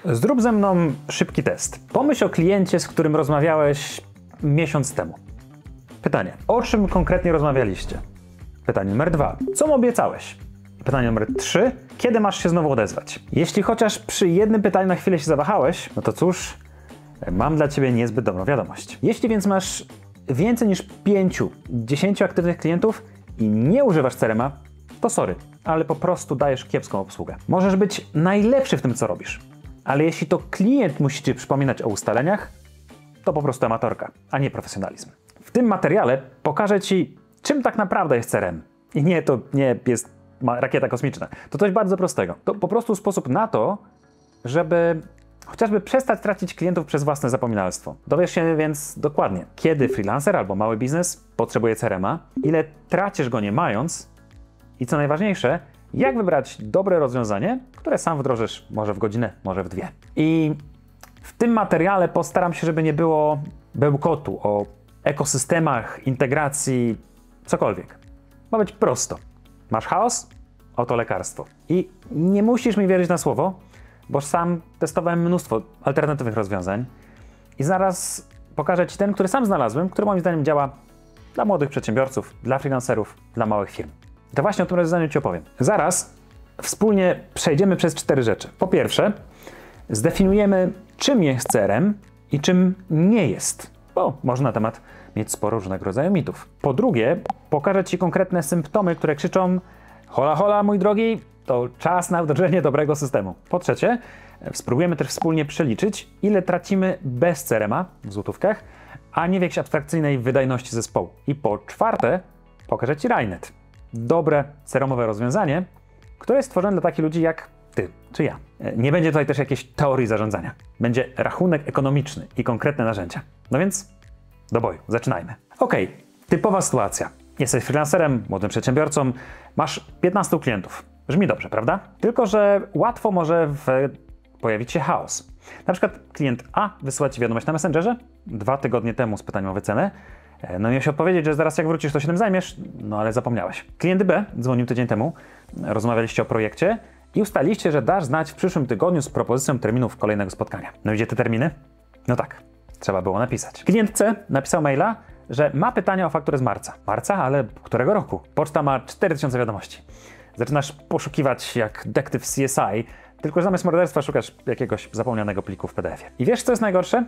Zrób ze mną szybki test. Pomyśl o kliencie, z którym rozmawiałeś miesiąc temu. Pytanie, o czym konkretnie rozmawialiście? Pytanie numer 2, co mu obiecałeś? Pytanie numer 3, kiedy masz się znowu odezwać? Jeśli chociaż przy jednym pytaniu na chwilę się zawahałeś, no to cóż, mam dla ciebie niezbyt dobrą wiadomość. Jeśli więc masz więcej niż 5-10 aktywnych klientów i nie używasz CRM-a, to sorry, ale po prostu dajesz kiepską obsługę. Możesz być najlepszy w tym, co robisz, ale jeśli to klient musi ci przypominać o ustaleniach, to po prostu amatorka, a nie profesjonalizm. W tym materiale pokażę ci, czym tak naprawdę jest CRM. I nie, to nie jest rakieta kosmiczna. To coś bardzo prostego. To po prostu sposób na to, żeby chociażby przestać tracić klientów przez własne zapominalstwo. Dowiesz się więc dokładnie, kiedy freelancer albo mały biznes potrzebuje CRM-a, ile tracisz go nie mając i co najważniejsze, jak wybrać dobre rozwiązanie, które sam wdrożysz może w godzinę, może w 2. I w tym materiale postaram się, żeby nie było bełkotu o ekosystemach, integracji, cokolwiek. Ma być prosto. Masz chaos? Oto lekarstwo. I nie musisz mi wierzyć na słowo, bo sam testowałem mnóstwo alternatywnych rozwiązań i zaraz pokażę ci ten, który sam znalazłem, który moim zdaniem działa dla młodych przedsiębiorców, dla freelancerów, dla małych firm. To właśnie o tym rozwiązaniu ci opowiem. Zaraz wspólnie przejdziemy przez 4 rzeczy. Po pierwsze, zdefiniujemy, czym jest CRM i czym nie jest, bo można na temat mieć sporo różnego rodzaju mitów. Po drugie, pokażę ci konkretne symptomy, które krzyczą: hola, hola, mój drogi, to czas na wdrożenie dobrego systemu. Po trzecie, spróbujemy też wspólnie przeliczyć, ile tracimy bez CRM-a w złotówkach, a nie w jakiejś abstrakcyjnej wydajności zespołu. I po czwarte, pokażę ci Rainet. Dobre CRM-owe rozwiązanie, które jest stworzone dla takich ludzi jak ty czy ja. Nie będzie tutaj też jakiejś teorii zarządzania. Będzie rachunek ekonomiczny i konkretne narzędzia. No więc do boju, zaczynajmy. Okej, typowa sytuacja. Jesteś freelancerem, młodym przedsiębiorcą, masz 15 klientów. Brzmi dobrze, prawda? Tylko że łatwo może pojawić się chaos. Na przykład klient A wysyła ci wiadomość na Messengerze 2 tygodnie temu z pytaniem o wycenę. No i miałeś odpowiedzieć, że zaraz jak wrócisz, to się tym zajmiesz, no ale zapomniałeś. Klient B dzwonił tydzień temu, rozmawialiście o projekcie i ustaliliście, że dasz znać w przyszłym tygodniu z propozycją terminów kolejnego spotkania. No i gdzie te terminy? No tak, trzeba było napisać. Klient C napisał maila, że ma pytania o fakturę z marca. Marca? Ale którego roku? Poczta ma 4000 wiadomości. Zaczynasz poszukiwać jak detektyw CSI, tylko że zamiast morderstwa szukasz jakiegoś zapomnianego pliku w PDF-ie. I wiesz, co jest najgorsze?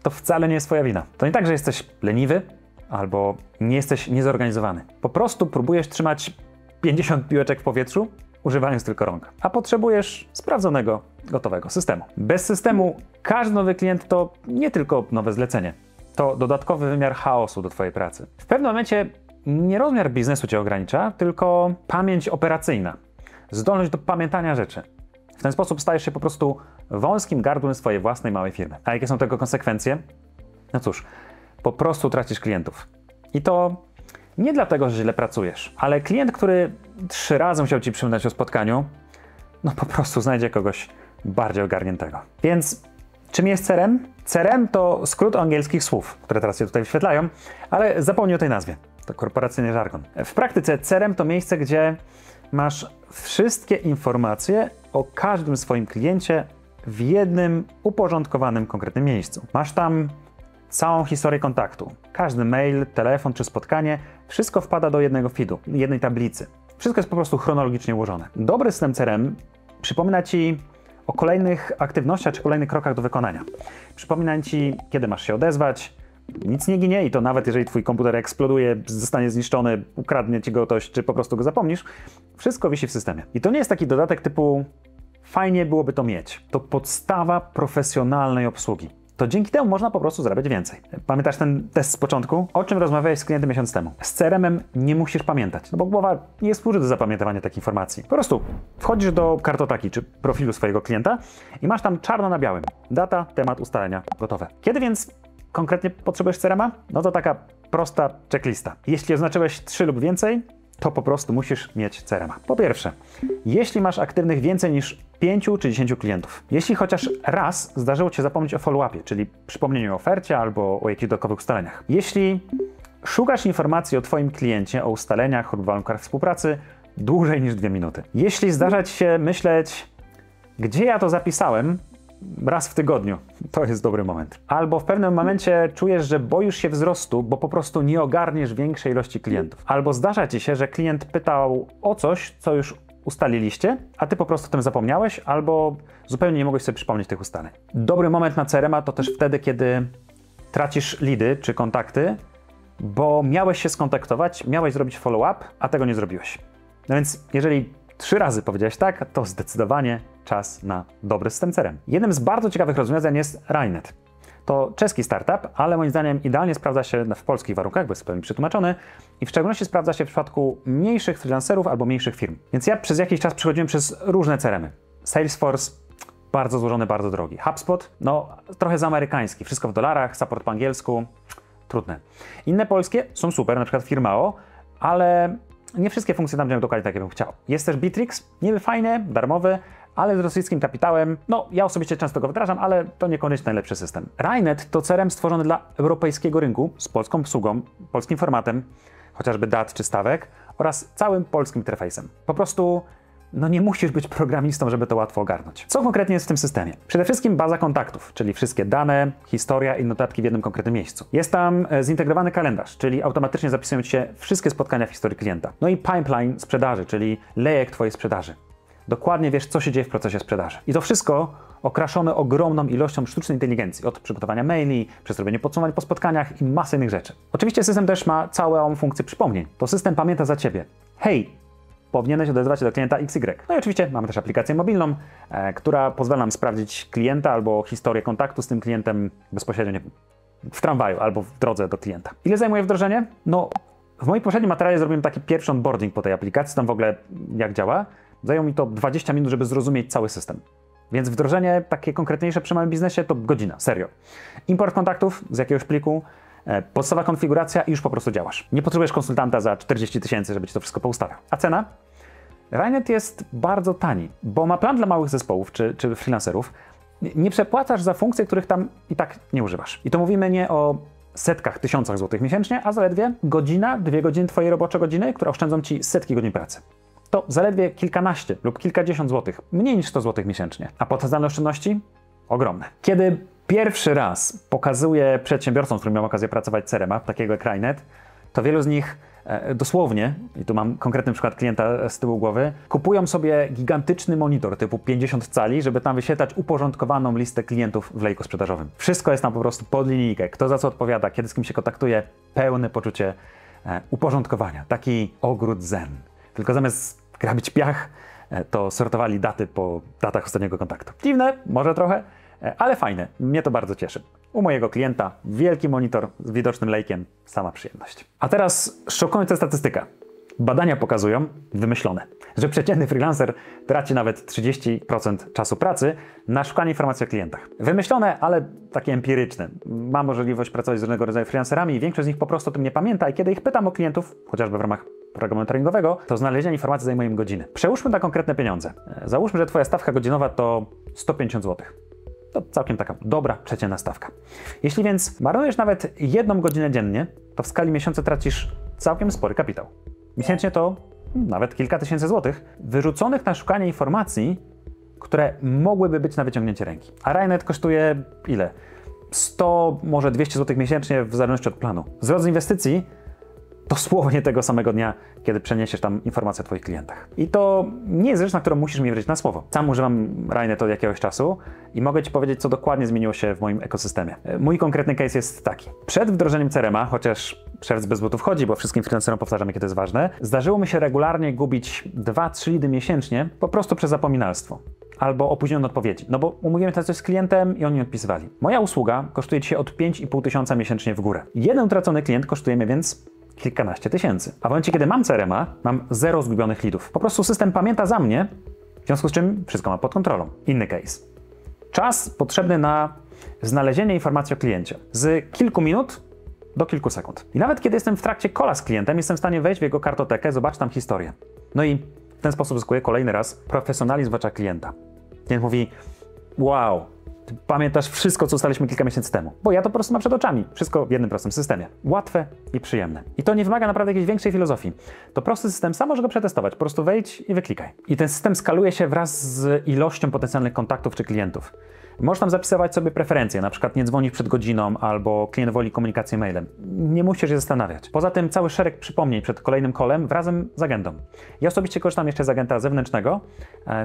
To wcale nie jest twoja wina. To nie tak, że jesteś leniwy albo nie jesteś niezorganizowany. Po prostu próbujesz trzymać 50 piłeczek w powietrzu, używając tylko rąk. A potrzebujesz sprawdzonego, gotowego systemu. Bez systemu każdy nowy klient to nie tylko nowe zlecenie. To dodatkowy wymiar chaosu do twojej pracy. W pewnym momencie nie rozmiar biznesu cię ogranicza, tylko pamięć operacyjna. Zdolność do pamiętania rzeczy. W ten sposób stajesz się po prostu wąskim gardłem swojej własnej małej firmy. A jakie są tego konsekwencje? No cóż, po prostu tracisz klientów. I to nie dlatego, że źle pracujesz, ale klient, który 3 razy musiał ci przypominać o spotkaniu, no po prostu znajdzie kogoś bardziej ogarniętego. Więc czym jest CRM? CRM to skrót angielskich słów, które teraz się tutaj wyświetlają, ale zapomnij o tej nazwie. To korporacyjny żargon. W praktyce CRM to miejsce, gdzie masz wszystkie informacje o każdym swoim kliencie w jednym uporządkowanym, konkretnym miejscu. Masz tam całą historię kontaktu. Każdy mail, telefon czy spotkanie, wszystko wpada do jednego feedu, jednej tablicy. Wszystko jest po prostu chronologicznie ułożone. Dobry system CRM przypomina ci o kolejnych aktywnościach czy kolejnych krokach do wykonania. Przypomina ci, kiedy masz się odezwać. Nic nie ginie i to nawet jeżeli twój komputer eksploduje, zostanie zniszczony, ukradnie ci go ktoś, czy po prostu go zapomnisz, wszystko wisi w systemie. I to nie jest taki dodatek typu fajnie byłoby to mieć. To podstawa profesjonalnej obsługi. To dzięki temu można po prostu zarabiać więcej. Pamiętasz ten test z początku? O czym rozmawiałeś z klientem miesiąc temu? Z CRM-em nie musisz pamiętać, no bo głowa nie służy do zapamiętywania takich informacji. Po prostu wchodzisz do kartoteki czy profilu swojego klienta i masz tam czarno na białym. Data, temat, ustalenia, gotowe. Kiedy więc konkretnie potrzebujesz CRM-a? No to taka prosta checklista. Jeśli oznaczyłeś 3 lub więcej, to po prostu musisz mieć CRM-a. Po pierwsze, jeśli masz aktywnych więcej niż 5 czy 10 klientów. Jeśli chociaż raz zdarzyło cię zapomnieć o follow-upie, czyli przypomnieniu o ofercie albo o jakichś dodatkowych ustaleniach. Jeśli szukasz informacji o twoim kliencie, o ustaleniach lub warunkach współpracy dłużej niż 2 minuty. Jeśli zdarza ci się myśleć, gdzie ja to zapisałem, raz w tygodniu. To jest dobry moment. Albo w pewnym momencie czujesz, że boisz się wzrostu, bo po prostu nie ogarniesz większej ilości klientów. Albo zdarza ci się, że klient pytał o coś, co już ustaliliście, a ty po prostu o tym zapomniałeś, albo zupełnie nie mogłeś sobie przypomnieć tych ustaleń. Dobry moment na CRM-a to też wtedy, kiedy tracisz leady czy kontakty, bo miałeś się skontaktować, miałeś zrobić follow-up, a tego nie zrobiłeś. No więc jeżeli 3 razy powiedziałeś tak, to zdecydowanie czas na dobry system CRM. Jednym z bardzo ciekawych rozwiązań jest Rainet. To czeski startup, ale moim zdaniem idealnie sprawdza się w polskich warunkach, bo jest pewnie przetłumaczony i w szczególności sprawdza się w przypadku mniejszych freelancerów albo mniejszych firm. Więc ja przez jakiś czas przechodziłem przez różne CRM-y. Salesforce, bardzo złożony, bardzo drogi. HubSpot, no trochę za amerykański, wszystko w dolarach, support po angielsku, trudne. Inne polskie są super, na przykład Firmao, ale nie wszystkie funkcje tam działają dokładnie tak, jak bym chciał. Jest też Bitrix, niby fajny, darmowy, ale z rosyjskim kapitałem. No, ja osobiście często go wdrażam, ale to niekoniecznie najlepszy system. Rainet to CRM stworzony dla europejskiego rynku, z polską obsługą, polskim formatem, chociażby dat czy stawek, oraz całym polskim interfejsem. Po prostu no nie musisz być programistą, żeby to łatwo ogarnąć. Co konkretnie jest w tym systemie? Przede wszystkim baza kontaktów, czyli wszystkie dane, historia i notatki w jednym konkretnym miejscu. Jest tam zintegrowany kalendarz, czyli automatycznie zapisują ci się wszystkie spotkania w historii klienta. No i pipeline sprzedaży, czyli lejek twojej sprzedaży. Dokładnie wiesz, co się dzieje w procesie sprzedaży. I to wszystko okraszone ogromną ilością sztucznej inteligencji, od przygotowania maili, przez robienie podsumowań po spotkaniach i masy innych rzeczy. Oczywiście system też ma całą funkcję przypomnień. To system pamięta za ciebie. Hej, powinieneś odezwać się do klienta XY. No i oczywiście mamy też aplikację mobilną, która pozwala nam sprawdzić klienta albo historię kontaktu z tym klientem bezpośrednio nie wiem, w tramwaju albo w drodze do klienta. Ile zajmuje wdrożenie? No, w moim poprzednim materiale zrobiłem taki pierwszy onboarding po tej aplikacji, tam w ogóle jak działa. Zajęło mi to 20 minut, żeby zrozumieć cały system. Więc wdrożenie takie konkretniejsze przy małym biznesie to godzina, serio. Import kontaktów z jakiegoś pliku, podstawowa konfiguracja i już po prostu działasz. Nie potrzebujesz konsultanta za 40 000, żeby ci to wszystko poustawiał. A cena? Rainet jest bardzo tani, bo ma plan dla małych zespołów czy freelancerów. Nie przepłacasz za funkcje, których tam i tak nie używasz. I to mówimy nie o setkach, tysiącach złotych miesięcznie, a zaledwie godzina, 2 godziny twojej robocze godziny, które oszczędzą ci setki godzin pracy. To zaledwie kilkanaście lub kilkadziesiąt złotych, mniej niż 100 złotych miesięcznie. A potencjalne oszczędności? Ogromne. Kiedy pierwszy raz pokazuję przedsiębiorcom, z którymi mam okazję pracować CRM-a, takiego jak Rainet, to wielu z nich dosłownie, i tu mam konkretny przykład klienta z tyłu głowy, kupują sobie gigantyczny monitor typu 50 cali, żeby tam wyświetlać uporządkowaną listę klientów w lejku sprzedażowym. Wszystko jest tam po prostu pod linijkę, kto za co odpowiada, kiedy z kim się kontaktuje, pełne poczucie uporządkowania. Taki ogród zen. Tylko zamiast grabić piach, to sortowali daty po datach ostatniego kontaktu. Dziwne, może trochę, ale fajne. Mnie to bardzo cieszy. U mojego klienta wielki monitor z widocznym lejkiem, sama przyjemność. A teraz szokująca statystyka. Badania pokazują, wymyślone, że przeciętny freelancer traci nawet 30% czasu pracy na szukanie informacji o klientach. Wymyślone, ale takie empiryczne. Mam możliwość pracować z różnego rodzaju freelancerami i większość z nich po prostu o tym nie pamięta i kiedy ich pytam o klientów, chociażby w ramach programu treningowego, to znalezienie informacji zajmuje im godziny. Przełóżmy na konkretne pieniądze. Załóżmy, że twoja stawka godzinowa to 150 zł. To całkiem taka dobra, przeciętna stawka. Jeśli więc marnujesz nawet 1 godzinę dziennie, to w skali miesiąca tracisz całkiem spory kapitał. Miesięcznie to nawet kilka tysięcy złotych wyrzuconych na szukanie informacji, które mogłyby być na wyciągnięcie ręki. A Rainet kosztuje ile? 100, może 200 zł miesięcznie w zależności od planu. Zwrot z inwestycji dosłownie tego samego dnia, kiedy przeniesiesz tam informacje o twoich klientach. I to nie jest rzecz, na którą musisz mi wierzyć na słowo. Sam używam Rainet od jakiegoś czasu i mogę ci powiedzieć, co dokładnie zmieniło się w moim ekosystemie. Mój konkretny case jest taki. Przed wdrożeniem CRM-a, chociaż szewc bez butów chodzi, bo wszystkim freelancerom powtarzam, jakie to jest ważne, zdarzyło mi się regularnie gubić 2-3 lidy miesięcznie po prostu przez zapominalstwo. Albo opóźnione odpowiedzi. No bo umówiłem się coś z klientem i oni nie odpisywali. Moja usługa kosztuje ci się od 5,5 tysiąca miesięcznie w górę. Jeden utracony klient kosztuje mnie więc kilkanaście tysięcy. A w momencie, kiedy mam CRM-a, mam 0 zgubionych leadów. Po prostu system pamięta za mnie, w związku z czym wszystko ma pod kontrolą. Inny case. Czas potrzebny na znalezienie informacji o kliencie. Z kilku minut do kilku sekund. I nawet kiedy jestem w trakcie calla z klientem, jestem w stanie wejść w jego kartotekę, zobaczyć tam historię. No i w ten sposób zyskuję kolejny raz profesjonalizm w oczach klienta. Klient mówi: wow, Ty pamiętasz wszystko, co ustaliliśmy kilka miesięcy temu. Bo ja to po prostu mam przed oczami. Wszystko w jednym prostym systemie. Łatwe i przyjemne. I to nie wymaga naprawdę jakiejś większej filozofii. To prosty system, sam możesz go przetestować. Po prostu wejdź i wyklikaj. I ten system skaluje się wraz z ilością potencjalnych kontaktów czy klientów. Możesz tam zapisywać sobie preferencje, na przykład nie dzwonić przed godziną albo klient woli komunikację mailem. Nie musisz się zastanawiać. Poza tym cały szereg przypomnień przed kolejnym callem razem z agendą. Ja osobiście korzystam jeszcze z agenta zewnętrznego,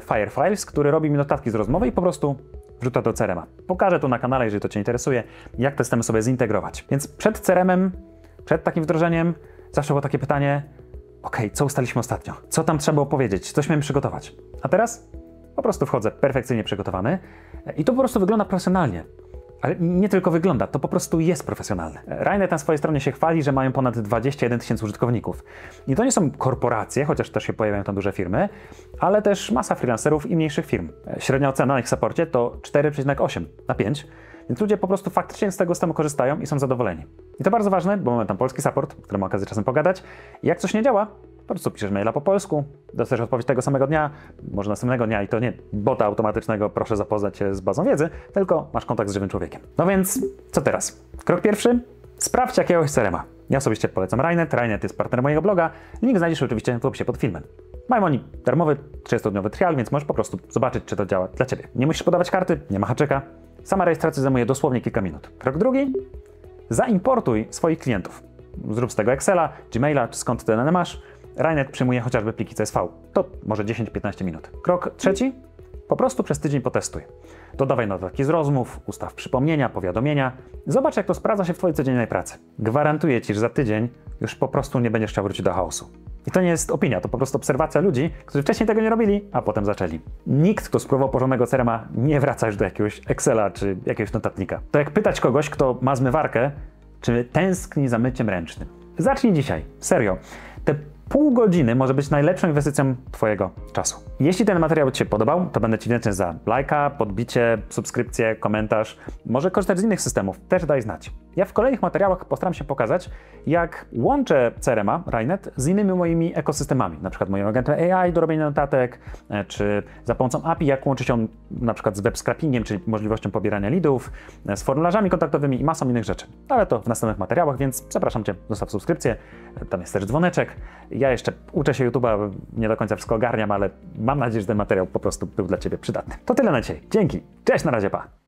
Firefiles, który robi mi notatki z rozmowy i po prostu wrzuca do CRM-a. Pokażę tu na kanale, jeżeli to Cię interesuje, jak te systemy sobie zintegrować. Więc przed CRM-em, przed takim wdrożeniem zawsze było takie pytanie, co ustaliliśmy ostatnio? Co tam trzeba było powiedzieć? Coś miałem przygotować? A teraz po prostu wchodzę perfekcyjnie przygotowany i to po prostu wygląda profesjonalnie. Ale nie tylko wygląda, to po prostu jest profesjonalne. Rainet na swojej stronie się chwali, że mają ponad 21 000 użytkowników. I to nie są korporacje, chociaż też się pojawiają tam duże firmy, ale też masa freelancerów i mniejszych firm. Średnia ocena na ich supporcie to 4,8 na 5, więc ludzie po prostu faktycznie z tego systemu korzystają i są zadowoleni. I to bardzo ważne, bo mamy tam polski support, z którym mam okazję czasem pogadać. I jak coś nie działa, po prostu piszesz maila po polsku, dostajesz odpowiedź tego samego dnia, może następnego dnia i to nie bota automatycznego, proszę zapoznać się z bazą wiedzy, tylko masz kontakt z żywym człowiekiem. No więc, co teraz? Krok pierwszy, sprawdź jakiegoś CRM-a. Ja osobiście polecam Rainet, Rainet jest partnerem mojego bloga, link znajdziesz oczywiście w opisie pod filmem. Mają oni darmowy, 30-dniowy trial, więc możesz po prostu zobaczyć, czy to działa dla Ciebie. Nie musisz podawać karty, nie ma haczyka, sama rejestracja zajmuje dosłownie kilka minut. Krok drugi, zaimportuj swoich klientów. Zrób z tego Excela, Gmaila, czy skąd te dane masz. Rainet przyjmuje chociażby pliki CSV. To może 10-15 minut. Krok trzeci, po prostu przez tydzień potestuj. Dodawaj notatki z rozmów, ustaw przypomnienia, powiadomienia. Zobacz, jak to sprawdza się w Twojej codziennej pracy. Gwarantuję Ci, że za tydzień już po prostu nie będziesz chciał wrócić do chaosu. I to nie jest opinia, to po prostu obserwacja ludzi, którzy wcześniej tego nie robili, a potem zaczęli. Nikt, kto spróbował porządnego CRM-a, nie wraca już do jakiegoś Excela czy jakiegoś notatnika. To jak pytać kogoś, kto ma zmywarkę, czy tęskni za myciem ręcznym. Zacznij dzisiaj, serio. Te pół godziny może być najlepszą inwestycją Twojego czasu. Jeśli ten materiał Ci się podobał, to będę Ci wdzięczny za lajka, podbicie, subskrypcję, komentarz. Może korzystać z innych systemów, też daj znać. Ja w kolejnych materiałach postaram się pokazać, jak łączę CRM-a, Rainet, z innymi moimi ekosystemami, na przykład moim agentem AI do robienia notatek, czy za pomocą API, jak łączyć on na przykład z web scrapingiem, czyli możliwością pobierania leadów, z formularzami kontaktowymi i masą innych rzeczy. Ale to w następnych materiałach, więc zapraszam Cię, zostaw subskrypcję, tam jest też dzwoneczek. Ja jeszcze uczę się YouTube'a, nie do końca wszystko ogarniam, ale mam nadzieję, że ten materiał po prostu był dla Ciebie przydatny. To tyle na dzisiaj. Dzięki. Cześć, na razie, pa.